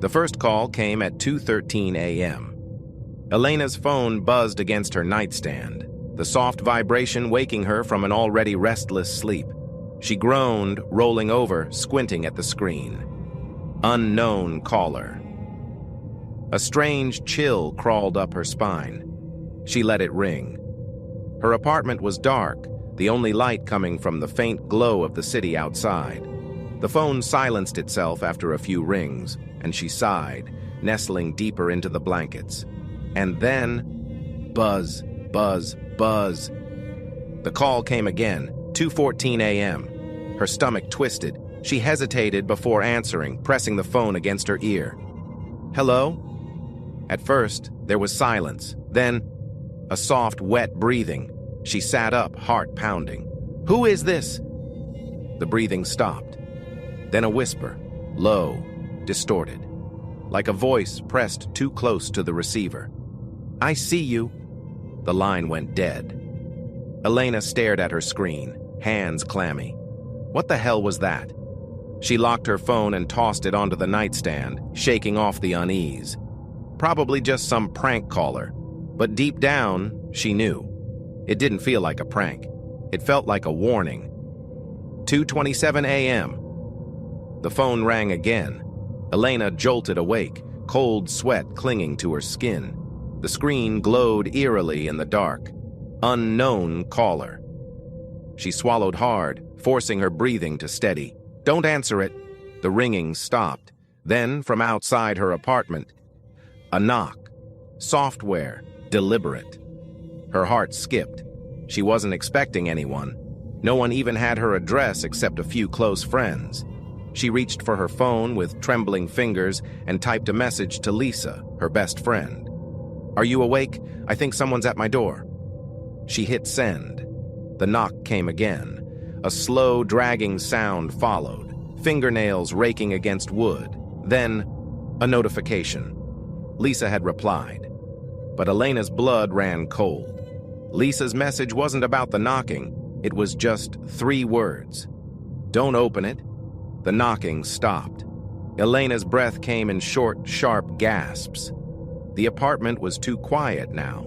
The first call came at 2:13 a.m. Elena's phone buzzed against her nightstand, the soft vibration waking her from an already restless sleep. She groaned, rolling over, squinting at the screen. Unknown caller. A strange chill crawled up her spine. She let it ring. Her apartment was dark, the only light coming from the faint glow of the city outside. The phone silenced itself after a few rings, and she sighed, nestling deeper into the blankets. And then, buzz, buzz, buzz. The call came again, 2:14 a.m. Her stomach twisted. She hesitated before answering, pressing the phone against her ear. Hello? At first, there was silence. Then, a soft, wet breathing. She sat up, heart pounding. Who is this? The breathing stopped. Then a whisper, low, distorted, like a voice pressed too close to the receiver. I see you. The line went dead. Elena stared at her screen, hands clammy. What the hell was that? She locked her phone and tossed it onto the nightstand, shaking off the unease. Probably just some prank caller. But deep down, she knew. It didn't feel like a prank. It felt like a warning. 2:27 a.m. The phone rang again. Elena jolted awake, cold sweat clinging to her skin. The screen glowed eerily in the dark. Unknown caller. She swallowed hard, forcing her breathing to steady. Don't answer it. The ringing stopped. Then, from outside her apartment, a knock. Software. Deliberate. Her heart skipped. She wasn't expecting anyone. No one even had her address except a few close friends. She reached for her phone with trembling fingers and typed a message to Lisa, her best friend. Are you awake? I think someone's at my door. She hit send. The knock came again. A slow, dragging sound followed, fingernails raking against wood. Then, a notification. Lisa had replied. But Elena's blood ran cold. Lisa's message wasn't about the knocking. It was just 3 words. Don't open it. The knocking stopped. Elena's breath came in short, sharp gasps. The apartment was too quiet now.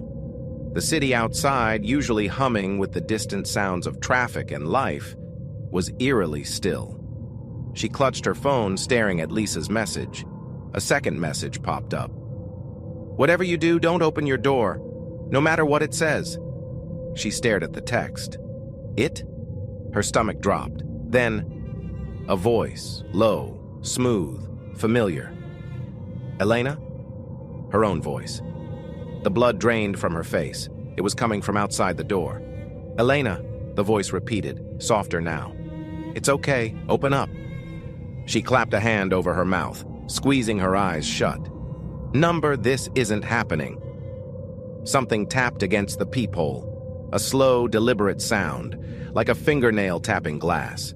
The city outside, usually humming with the distant sounds of traffic and life, was eerily still. She clutched her phone, staring at Lisa's message. A second message popped up. Whatever you do, don't open your door, no matter what it says. She stared at the text. It? Her stomach dropped. Then, a voice, low, smooth, familiar. Elena? Her own voice. The blood drained from her face. It was coming from outside the door. Elena, the voice repeated, softer now. It's okay, open up. She clapped a hand over her mouth, squeezing her eyes shut. Number, this isn't happening. Something tapped against the peephole. A slow, deliberate sound, like a fingernail tapping glass.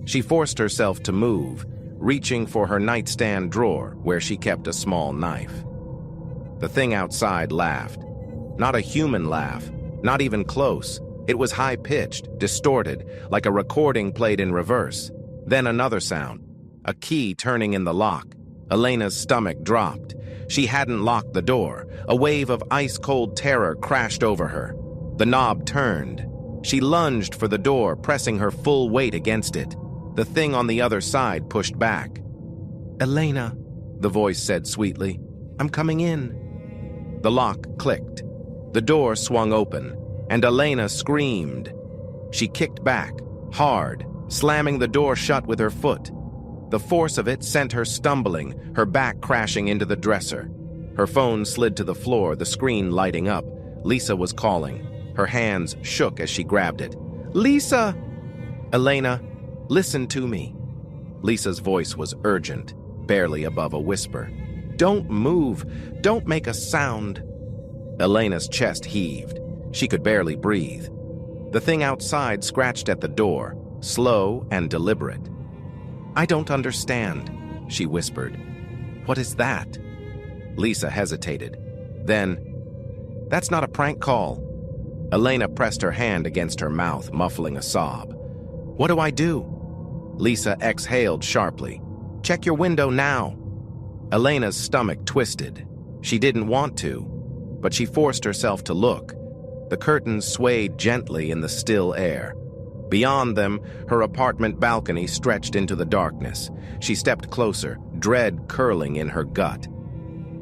She forced herself to move, reaching for her nightstand drawer where she kept a small knife. The thing outside laughed. Not a human laugh, not even close. It was high-pitched, distorted, like a recording played in reverse. Then another sound, a key turning in the lock. Elena's stomach dropped. She hadn't locked the door. A wave of ice-cold terror crashed over her. The knob turned. She lunged for the door, pressing her full weight against it. The thing on the other side pushed back. Elena, the voice said sweetly, I'm coming in. The lock clicked. The door swung open, and Elena screamed. She kicked back, hard, slamming the door shut with her foot. The force of it sent her stumbling, her back crashing into the dresser. Her phone slid to the floor, the screen lighting up. Lisa was calling. Her hands shook as she grabbed it. Lisa! Elena, listen to me. Lisa's voice was urgent, barely above a whisper. Don't move. Don't make a sound. Elena's chest heaved. She could barely breathe. The thing outside scratched at the door, slow and deliberate. I don't understand, she whispered. What is that? Lisa hesitated. Then, that's not a prank call. Elena pressed her hand against her mouth, muffling a sob. What do I do? Lisa exhaled sharply. Check your window now. Elena's stomach twisted. She didn't want to, but she forced herself to look. The curtains swayed gently in the still air. Beyond them, her apartment balcony stretched into the darkness. She stepped closer, dread curling in her gut.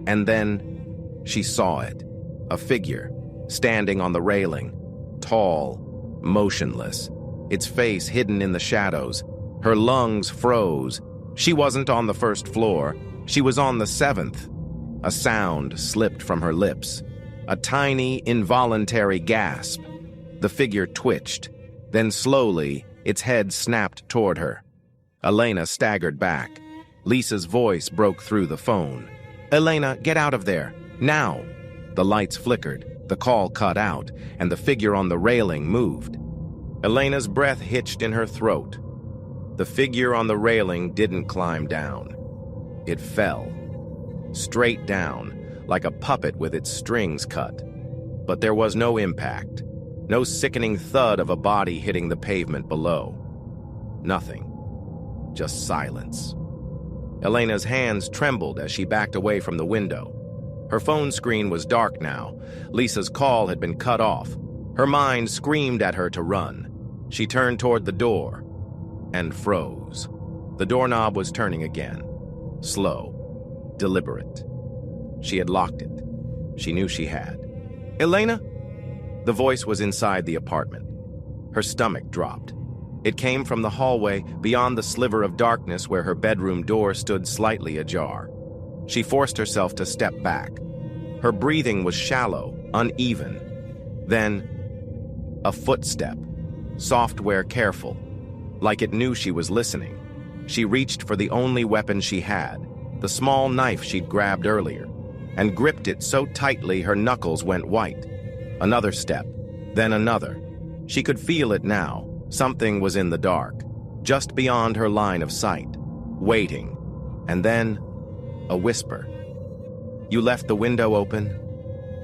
And then she saw it. A figure, standing on the railing, tall, motionless, its face hidden in the shadows. Her lungs froze. She wasn't on the first floor. She was on the 7th. A sound slipped from her lips. A tiny, involuntary gasp. The figure twitched. Then slowly, its head snapped toward her. Elena staggered back. Lisa's voice broke through the phone. "Elena, get out of there. Now!" The lights flickered, the call cut out, and the figure on the railing moved. Elena's breath hitched in her throat. The figure on the railing didn't climb down. It fell. Straight down, like a puppet with its strings cut. But there was no impact. No sickening thud of a body hitting the pavement below. Nothing. Just silence. Elena's hands trembled as she backed away from the window. Her phone screen was dark now. Lisa's call had been cut off. Her mind screamed at her to run. She turned toward the door and froze. The doorknob was turning again. Slow. Deliberate. She had locked it. She knew she had. "Elena?" The voice was inside the apartment. Her stomach dropped. It came from the hallway beyond the sliver of darkness where her bedroom door stood slightly ajar. She forced herself to step back. Her breathing was shallow, uneven. Then, a footstep, software careful, like it knew she was listening. She reached for the only weapon she had, the small knife she'd grabbed earlier, and gripped it so tightly her knuckles went white. Another step, then another. She could feel it now. Something was in the dark, just beyond her line of sight, waiting. And then, a whisper. "You left the window open?"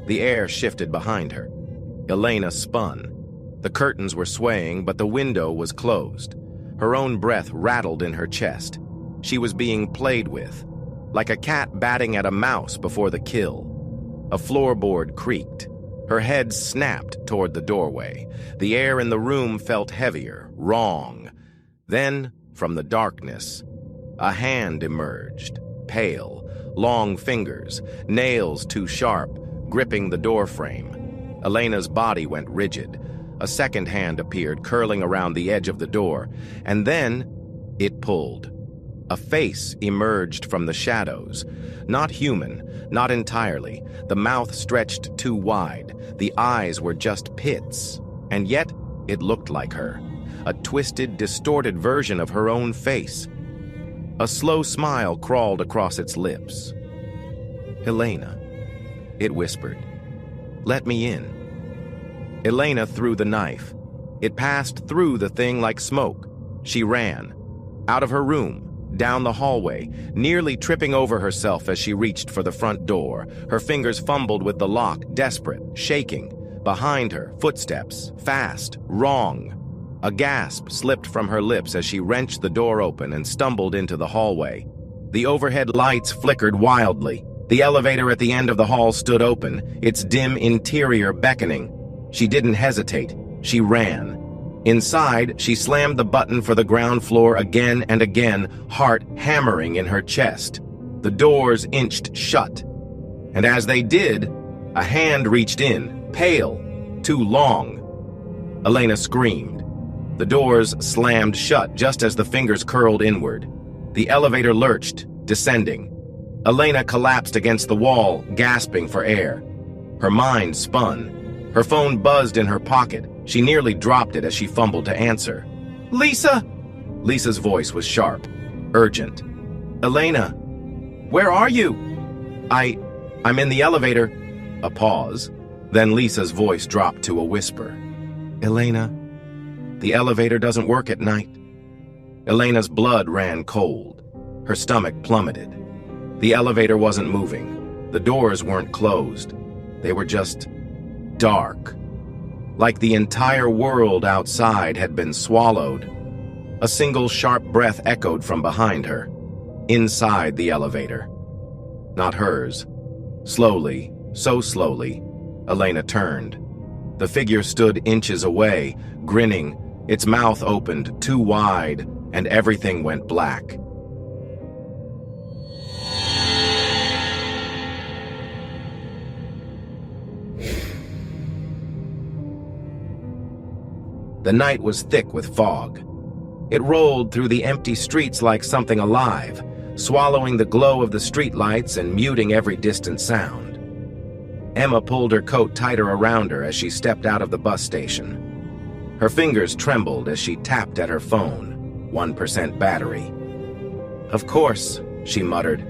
The air shifted behind her. Elena spun. The curtains were swaying, but the window was closed. Her own breath rattled in her chest. She was being played with, like a cat batting at a mouse before the kill. A floorboard creaked. Her head snapped toward the doorway. The air in the room felt heavier, wrong. Then, from the darkness, a hand emerged, pale, long fingers, nails too sharp, gripping the doorframe. Elena's body went rigid. A second hand appeared, curling around the edge of the door, and then it pulled. A face emerged from the shadows. Not human, not entirely. The mouth stretched too wide. The eyes were just pits. And yet, it looked like her. A twisted, distorted version of her own face. A slow smile crawled across its lips. "Elena," it whispered. "Let me in." Elena threw the knife. It passed through the thing like smoke. She ran. Out of her room. Down the hallway, nearly tripping over herself as she reached for the front door. Her fingers fumbled with the lock, desperate, shaking. Behind her, footsteps, fast, wrong. A gasp slipped from her lips as she wrenched the door open and stumbled into the hallway. The overhead lights flickered wildly. The elevator at the end of the hall stood open, its dim interior beckoning. She didn't hesitate. She ran. Inside, she slammed the button for the ground floor again and again, heart hammering in her chest. The doors inched shut. And as they did, a hand reached in, pale, too long. Elena screamed. The doors slammed shut just as the fingers curled inward. The elevator lurched, descending. Elena collapsed against the wall, gasping for air. Her mind spun. Her phone buzzed in her pocket. She nearly dropped it as she fumbled to answer. "Lisa!" Lisa's voice was sharp, urgent. "Elena, where are you?" I'm in the elevator." A pause. Then Lisa's voice dropped to a whisper. "Elena, the elevator doesn't work at night." Elena's blood ran cold. Her stomach plummeted. The elevator wasn't moving. The doors weren't closed. They were just dark. Like the entire world outside had been swallowed. A single sharp breath echoed from behind her. Inside the elevator. not hers. Slowly, so slowly, Elena turned. The figure stood inches away, grinning, its mouth opened too wide, and everything went black. The night was thick with fog. It rolled through the empty streets like something alive, swallowing the glow of the streetlights and muting every distant sound. Emma pulled her coat tighter around her as she stepped out of the bus station. Her fingers trembled as she tapped at her phone, 1% battery. Of course, she muttered.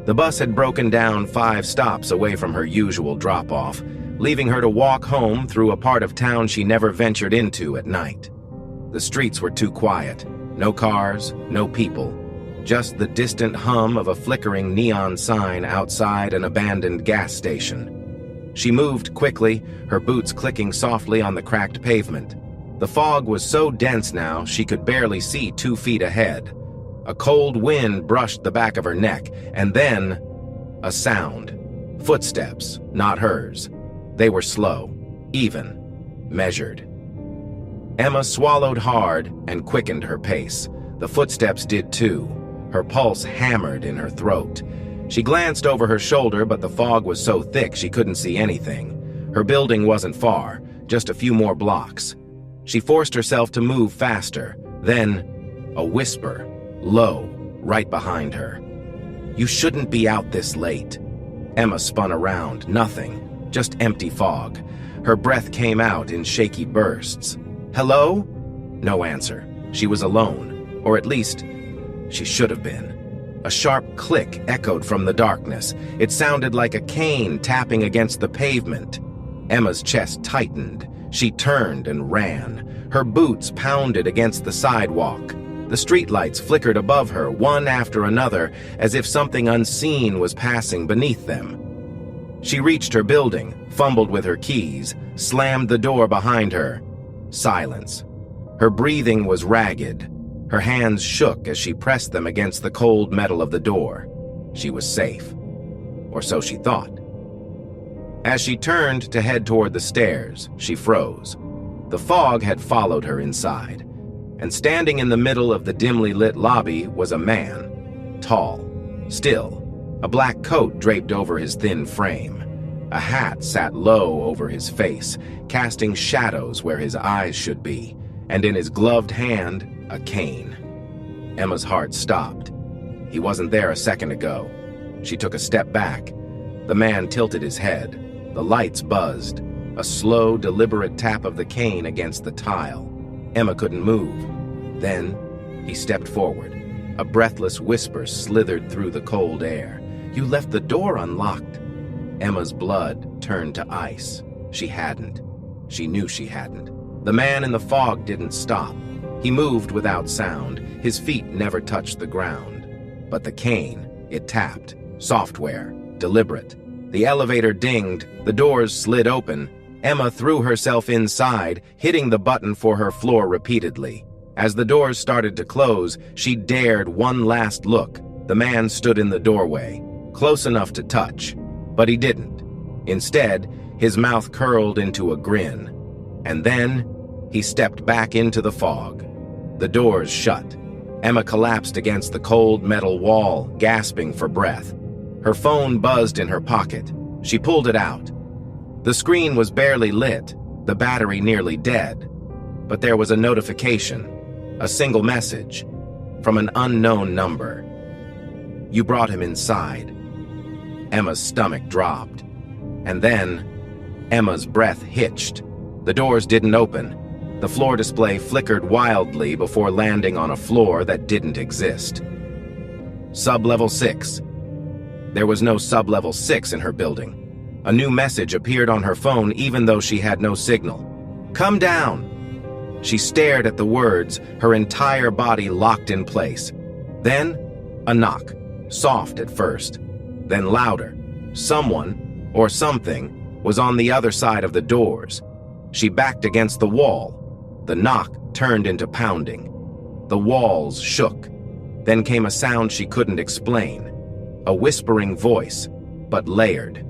The bus had broken down 5 stops away from her usual drop-off, leaving her to walk home through a part of town she never ventured into at night. The streets were too quiet. No cars, no people. Just the distant hum of a flickering neon sign outside an abandoned gas station. She moved quickly, her boots clicking softly on the cracked pavement. The fog was so dense now she could barely see 2 feet ahead. A cold wind brushed the back of her neck, and then a sound. Footsteps, not hers. They were slow, even, measured. Emma swallowed hard and quickened her pace. The footsteps did too. Her pulse hammered in her throat. She glanced over her shoulder, but the fog was so thick she couldn't see anything. Her building wasn't far, just a few more blocks. She forced herself to move faster. Then, a whisper, low, right behind her. "You shouldn't be out this late." Emma spun around. Nothing. Just empty fog. Her breath came out in shaky bursts. "Hello?" No answer. She was alone. Or at least, she should have been. A sharp click echoed from the darkness. It sounded like a cane tapping against the pavement. Emma's chest tightened. She turned and ran. Her boots pounded against the sidewalk. The streetlights flickered above her, one after another, as if something unseen was passing beneath them. She reached her building, fumbled with her keys, slammed the door behind her. Silence. Her breathing was ragged. Her hands shook as she pressed them against the cold metal of the door. She was safe. Or so she thought. As she turned to head toward the stairs, she froze. The fog had followed her inside, and standing in the middle of the dimly lit lobby was a man. Tall. Still. A black coat draped over his thin frame. A hat sat low over his face, casting shadows where his eyes should be, and in his gloved hand, a cane. Emma's heart stopped. He wasn't there a second ago. She took a step back. The man tilted his head. The lights buzzed. A slow, deliberate tap of the cane against the tile. Emma couldn't move. Then, he stepped forward. A breathless whisper slithered through the cold air. "You left the door unlocked." Emma's blood turned to ice. She hadn't. She knew she hadn't. The man in the fog didn't stop. He moved without sound. His feet never touched the ground. But the cane, it tapped. Software. Deliberate. The elevator dinged. The doors slid open. Emma threw herself inside, hitting the button for her floor repeatedly. As the doors started to close, she dared one last look. The man stood in the doorway, close enough to touch, but he didn't. Instead, his mouth curled into a grin. And then, he stepped back into the fog. The doors shut. Emma collapsed against the cold metal wall, gasping for breath. Her phone buzzed in her pocket. She pulled it out. The screen was barely lit, the battery nearly dead. But there was a notification, a single message, from an unknown number. "You brought him inside." Emma's stomach dropped. And then, Emma's breath hitched. The doors didn't open. The floor display flickered wildly before landing on a floor that didn't exist. Sub-level 6. There was no sub-level 6 in her building. A new message appeared on her phone even though she had no signal. "Come down!" She stared at the words, her entire body locked in place. Then, a knock, soft at first, then louder. Someone, or something, was on the other side of the doors. She backed against the wall. The knock turned into pounding. The walls shook. Then came a sound she couldn't explain. A whispering voice, but layered.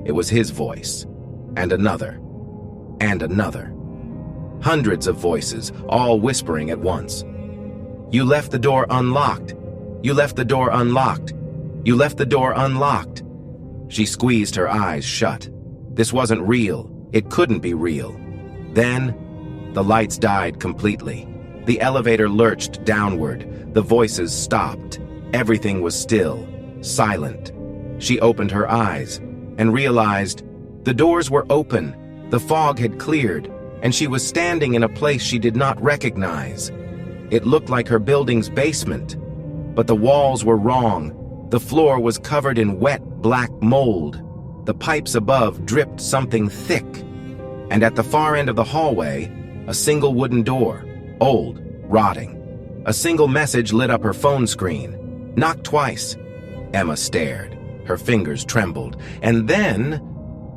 It was his voice. And another. And another. Hundreds of voices, all whispering at once. "You left the door unlocked. You left the door unlocked. You left the door unlocked." She squeezed her eyes shut. This wasn't real. It couldn't be real. Then, the lights died completely. The elevator lurched downward. The voices stopped. Everything was still, silent. She opened her eyes and realized the doors were open. The fog had cleared, and she was standing in a place she did not recognize. It looked like her building's basement, but the walls were wrong. The floor was covered in wet, black mold. The pipes above dripped something thick. And at the far end of the hallway, a single wooden door, old, rotting. A single message lit up her phone screen. Knock twice. Emma stared. Her fingers trembled. And then,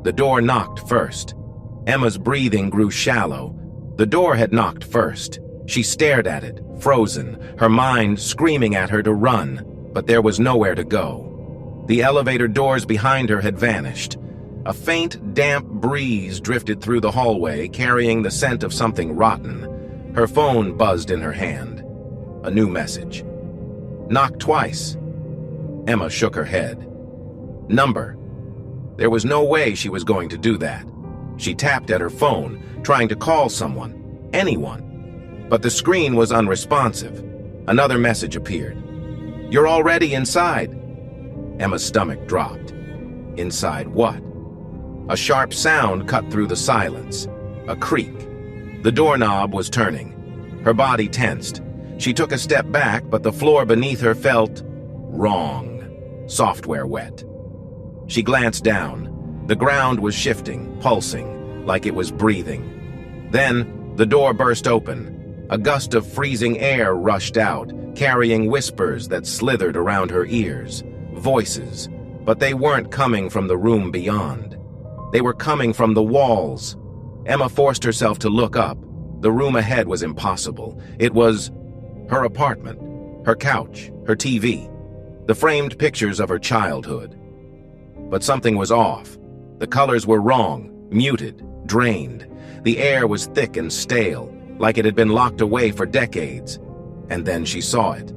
the door knocked first. Emma's breathing grew shallow. The door had knocked first. She stared at it, frozen, her mind screaming at her to run, but there was nowhere to go. The elevator doors behind her had vanished. A faint, damp breeze drifted through the hallway, carrying the scent of something rotten. Her phone buzzed in her hand. A new message. Knock twice. Emma shook her head. Number. There was no way she was going to do that. She tapped at her phone, trying to call someone, anyone. But the screen was unresponsive. Another message appeared. You're already inside. Emma's stomach dropped. Inside what? A sharp sound cut through the silence. A creak. The doorknob was turning. Her body tensed. She took a step back, but the floor beneath her felt wrong. Software wet. She glanced down. The ground was shifting, pulsing, like it was breathing. Then, the door burst open. A gust of freezing air rushed out, carrying whispers that slithered around her ears. Voices, but they weren't coming from the room beyond. They were coming from the walls. Emma forced herself to look up. The room ahead was impossible. It was her apartment, her couch, her TV, the framed pictures of her childhood. But something was off. The colors were wrong, muted, drained. The air was thick and stale, like it had been locked away for decades. And then she saw it.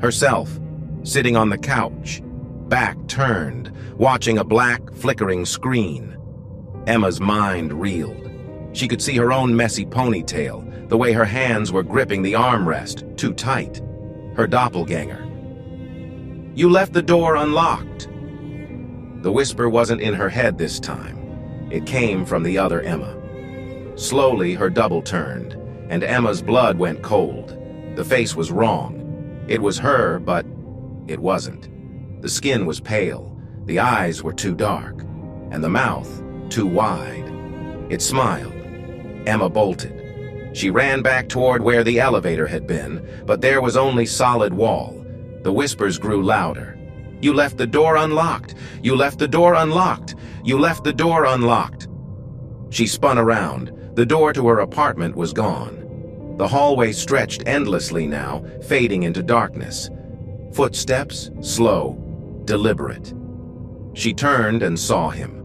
Herself, sitting on the couch, back turned, watching a black, flickering screen. Emma's mind reeled. She could see her own messy ponytail, the way her hands were gripping the armrest, too tight. Her doppelganger. You left the door unlocked. The whisper wasn't in her head this time. It came from the other Emma. Slowly, her double turned, and Emma's blood went cold. The face was wrong. It was her, but it wasn't. The skin was pale, the eyes were too dark, and the mouth too wide. It smiled. Emma bolted. She ran back toward where the elevator had been, but there was only solid wall. The whispers grew louder. You left the door unlocked. You left the door unlocked. You left the door unlocked. She spun around. The door to her apartment was gone. The hallway stretched endlessly now, fading into darkness. Footsteps, slow, deliberate. She turned and saw him.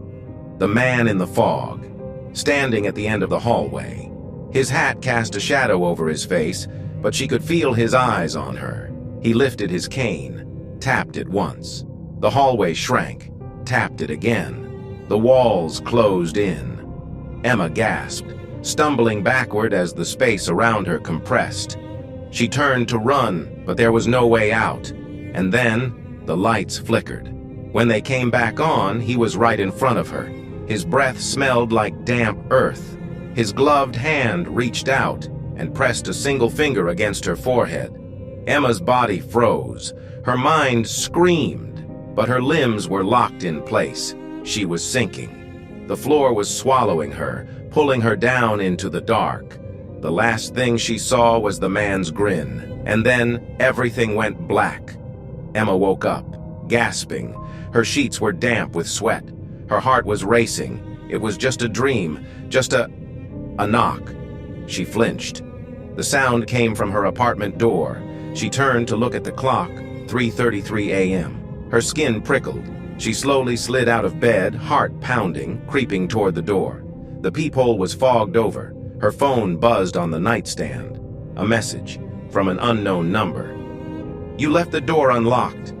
The man in the fog, standing at the end of the hallway. His hat cast a shadow over his face, but she could feel his eyes on her. He lifted his cane, tapped it once. The hallway shrank, tapped it again. The walls closed in. Emma gasped, stumbling backward as the space around her compressed. She turned to run, but there was no way out. And then, the lights flickered. When they came back on, he was right in front of her. His breath smelled like damp earth. His gloved hand reached out and pressed a single finger against her forehead. Emma's body froze. Her mind screamed, but her limbs were locked in place. She was sinking. The floor was swallowing her, pulling her down into the dark. The last thing she saw was the man's grin, and then everything went black. Emma woke up, gasping. Her sheets were damp with sweat. Her heart was racing. It was just a dream, just a knock. She flinched. The sound came from her apartment door. She turned to look at the clock, 3:33 a.m. Her skin prickled. She slowly slid out of bed, heart pounding, creeping toward the door. The peephole was fogged over. Her phone buzzed on the nightstand. A message from an unknown number. "You left the door unlocked."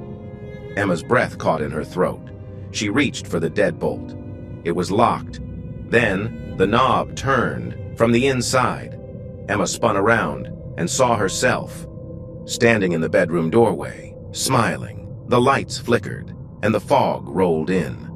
Emma's breath caught in her throat. She reached for the deadbolt. It was locked. Then the knob turned from the inside. Emma spun around and saw herself standing in the bedroom doorway, smiling. The lights flickered and the fog rolled in.